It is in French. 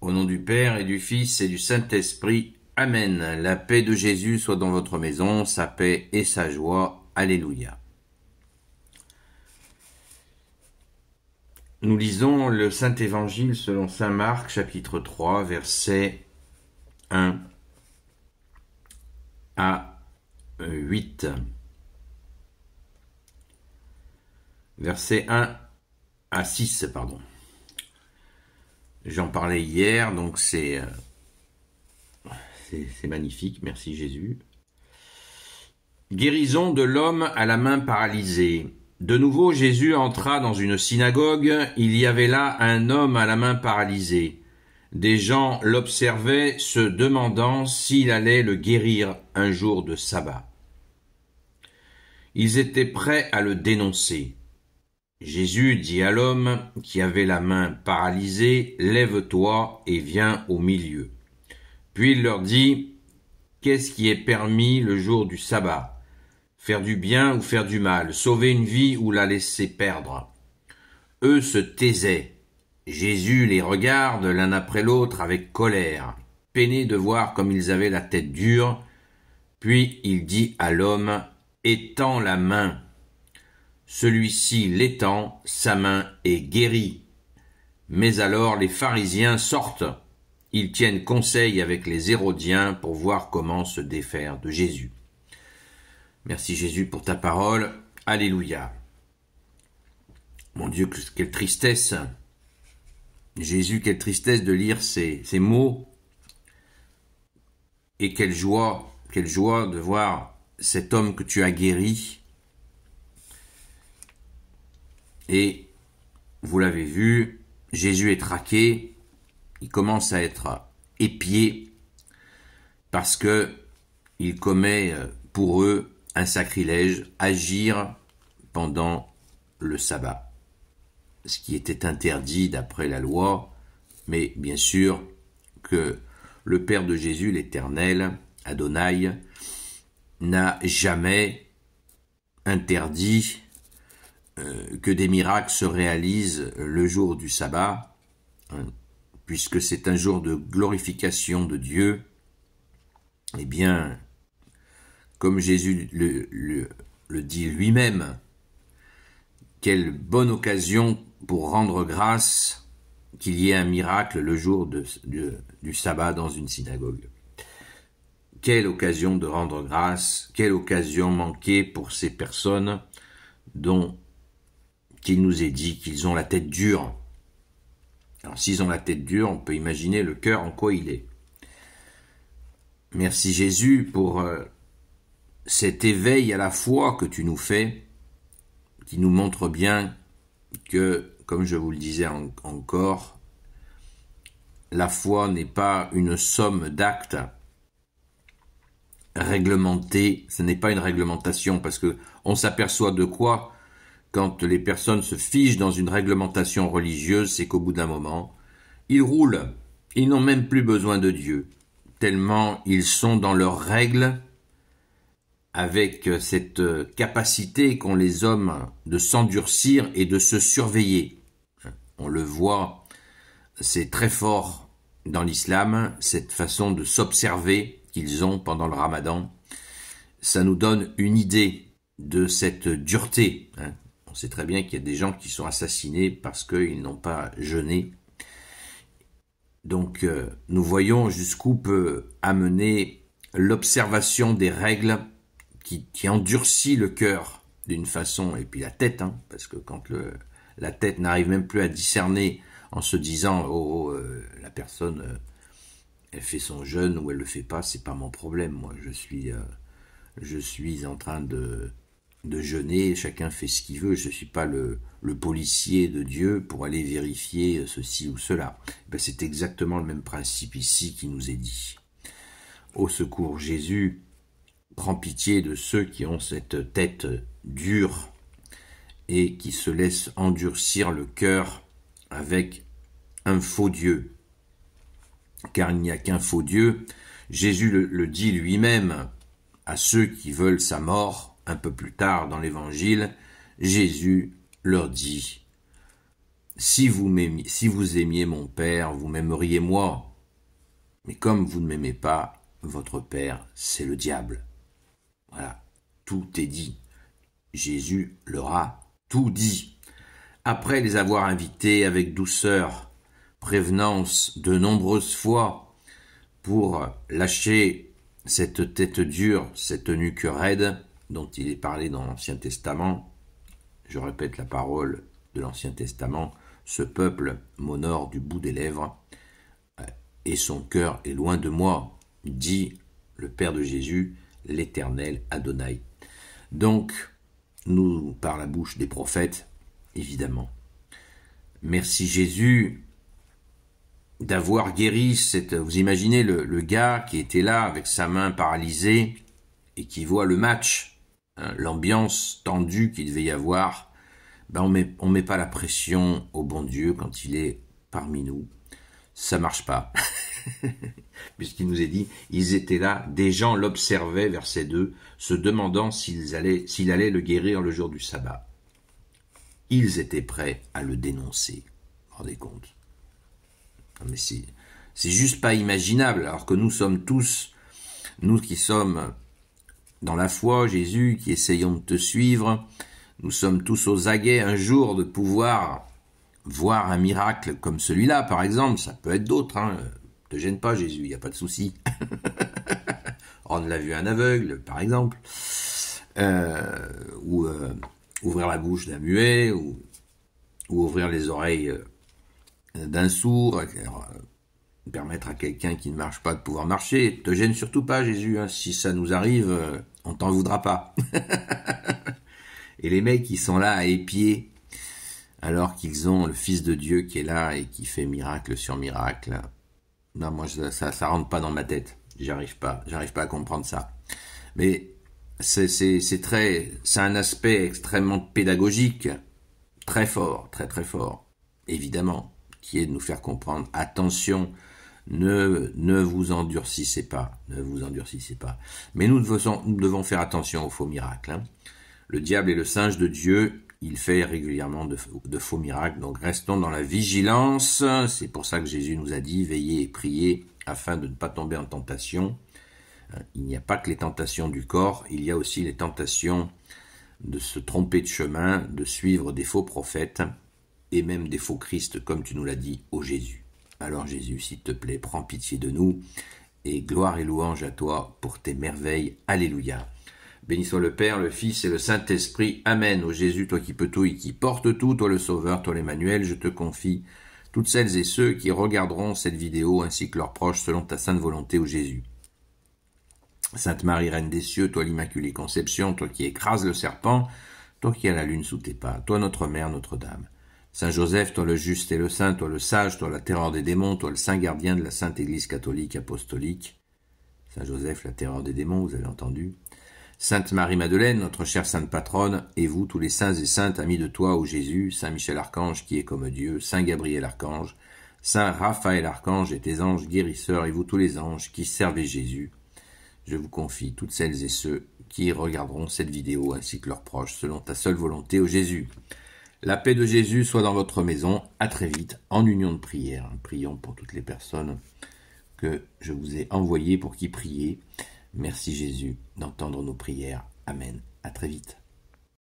Au nom du Père et du Fils et du Saint-Esprit. Amen. La paix de Jésus soit dans votre maison, sa paix et sa joie. Alléluia. Nous lisons le Saint-Évangile selon saint Marc, chapitre 3, versets 1 à 8. Versets 1 à 6, pardon. J'en parlais hier, donc c'est magnifique, merci Jésus. Guérison de l'homme à la main paralysée. De nouveau, Jésus entra dans une synagogue. Il y avait là un homme à la main paralysée. Des gens l'observaient, se demandant s'il allait le guérir un jour de sabbat. Ils étaient prêts à le dénoncer. Jésus dit à l'homme qui avait la main paralysée, « Lève-toi et viens au milieu. » Puis il leur dit, « Qu'est-ce qui est permis le jour du sabbat ? Faire du bien ou faire du mal, sauver une vie ou la laisser perdre ?» Eux se taisaient. Jésus les regarde l'un après l'autre avec colère, peiné de voir comme ils avaient la tête dure. Puis il dit à l'homme, « Étends la main. » Celui-ci l'étend, sa main est guérie. Mais alors les pharisiens sortent. Ils tiennent conseil avec les Hérodiens pour voir comment se défaire de Jésus. Merci Jésus pour ta parole. Alléluia. Mon Dieu, quelle tristesse. Jésus, quelle tristesse de lire ces mots. Et quelle joie de voir cet homme que tu as guéri. Et vous l'avez vu, Jésus est traqué, il commence à être épié parce que il commet pour eux un sacrilège, agir pendant le sabbat, ce qui était interdit d'après la loi, mais bien sûr que le Père de Jésus, l'Éternel, Adonai, n'a jamais interdit que des miracles se réalisent le jour du sabbat, puisque c'est un jour de glorification de Dieu. Eh bien, comme Jésus le dit lui-même, quelle bonne occasion pour rendre grâce qu'il y ait un miracle le jour du sabbat dans une synagogue. Quelle occasion de rendre grâce, quelle occasion manquée pour ces personnes dont qu'il nous est dit qu'ils ont la tête dure. Alors s'ils ont la tête dure, on peut imaginer le cœur en quoi il est. Merci Jésus pour cet éveil à la foi que tu nous fais, qui nous montre bien que, comme je vous le disais encore, la foi n'est pas une somme d'actes réglementés, ce n'est pas une réglementation, parce que on s'aperçoit de quoi quand les personnes se figent dans une réglementation religieuse, c'est qu'au bout d'un moment, ils roulent. Ils n'ont même plus besoin de Dieu, tellement ils sont dans leurs règles, avec cette capacité qu'ont les hommes de s'endurcir et de se surveiller. On le voit, c'est très fort dans l'islam, cette façon de s'observer qu'ils ont pendant le ramadan. Ça nous donne une idée de cette dureté, On sait très bien qu'il y a des gens qui sont assassinés parce qu'ils n'ont pas jeûné. Donc, nous voyons jusqu'où peut amener l'observation des règles qui endurcit le cœur d'une façon, et puis la tête, parce que quand la tête n'arrive même plus à discerner en se disant la personne, elle fait son jeûne ou elle le fait pas, c'est pas mon problème. Moi, je suis en train de jeûner, chacun fait ce qu'il veut, je ne suis pas le policier de Dieu pour aller vérifier ceci ou cela. C'est exactement le même principe ici qui nous est dit. Au secours, Jésus prend pitié de ceux qui ont cette tête dure et qui se laissent endurcir le cœur avec un faux Dieu. Car il n'y a qu'un faux Dieu. Jésus le dit lui-même à ceux qui veulent sa mort. Un peu plus tard dans l'Évangile, Jésus leur dit si vous aimiez mon Père, vous m'aimeriez moi. Mais comme vous ne m'aimez pas, votre Père, c'est le diable. Voilà, tout est dit. Jésus leur a tout dit. Après les avoir invités avec douceur, prévenance de nombreuses fois pour lâcher cette tête dure, cette nuque raide dont il est parlé dans l'Ancien Testament, je répète la parole de l'Ancien Testament, ce peuple m'honore du bout des lèvres et son cœur est loin de moi, dit le Père de Jésus, l'Éternel Adonai. Donc, nous, par la bouche des prophètes, évidemment. Merci Jésus d'avoir guéri vous imaginez le gars qui était là avec sa main paralysée et qui voit le match, hein, l'ambiance tendue qu'il devait y avoir. Ben on met pas la pression au bon Dieu quand il est parmi nous. Ça marche pas. Puisqu'il nous est dit, ils étaient là, des gens l'observaient, verset 2, se demandant s'il allait le guérir le jour du sabbat. Ils étaient prêts à le dénoncer. Vous vous rendez compte? Mais c'est juste pas imaginable, alors que nous sommes tous, nous qui sommes dans la foi, Jésus, qui essayons de te suivre, nous sommes tous aux aguets un jour de pouvoir voir un miracle comme celui-là, par exemple. Ça peut être d'autres, hein. Te gêne pas, Jésus, il n'y a pas de souci. Rendre la vue à un aveugle, par exemple. Ou ouvrir la bouche d'un muet, ou ouvrir les oreilles d'un sourd, permettre à quelqu'un qui ne marche pas de pouvoir marcher. Te gêne surtout pas, Jésus, hein. Si ça nous arrive, on t'en voudra pas. Et les mecs qui sont là à épier, alors qu'ils ont le Fils de Dieu qui est là et qui fait miracle sur miracle. Non, moi, ça rentre pas dans ma tête. J'arrive pas à comprendre ça. Mais c'est un aspect extrêmement pédagogique, très fort, très très fort, évidemment, qui est de nous faire comprendre, attention, ne vous endurcissez pas, Mais nous devons faire attention aux faux miracles, hein. Le diable est le singe de Dieu, il fait régulièrement de faux miracles, donc restons dans la vigilance. C'est pour ça que Jésus nous a dit, veillez et priez, afin de ne pas tomber en tentation. Il n'y a pas que les tentations du corps, il y a aussi les tentations de se tromper de chemin, de suivre des faux prophètes, et même des faux Christ, comme tu nous l'as dit, ô Jésus. Alors Jésus, s'il te plaît, prends pitié de nous, et gloire et louange à toi pour tes merveilles. Alléluia. Béni soit le Père, le Fils et le Saint-Esprit. Amen. Ô Jésus, toi qui peux tout et qui portes tout, toi le Sauveur, toi l'Emmanuel, je te confie toutes celles et ceux qui regarderont cette vidéo ainsi que leurs proches selon ta sainte volonté, ô Jésus. Sainte Marie, Reine des cieux, toi l'Immaculée Conception, toi qui écrases le serpent, toi qui as la lune sous tes pas, toi notre Mère, Notre-Dame. Saint Joseph, toi le juste et le saint, toi le sage, toi la terreur des démons, toi le saint gardien de la Sainte Église catholique apostolique. Saint Joseph, la terreur des démons, vous avez entendu. Sainte Marie-Madeleine, notre chère sainte patronne, et vous, tous les saints et saintes, amis de toi, ô Jésus, Saint Michel-Archange, qui est comme Dieu, Saint Gabriel-Archange, Saint Raphaël-Archange et tes anges guérisseurs, et vous, tous les anges qui servez Jésus, je vous confie toutes celles et ceux qui regarderont cette vidéo, ainsi que leurs proches, selon ta seule volonté, ô Jésus. La paix de Jésus soit dans votre maison, à très vite, en union de prière. Prions pour toutes les personnes que je vous ai envoyées pour qui prier. Merci Jésus d'entendre nos prières. Amen. À très vite.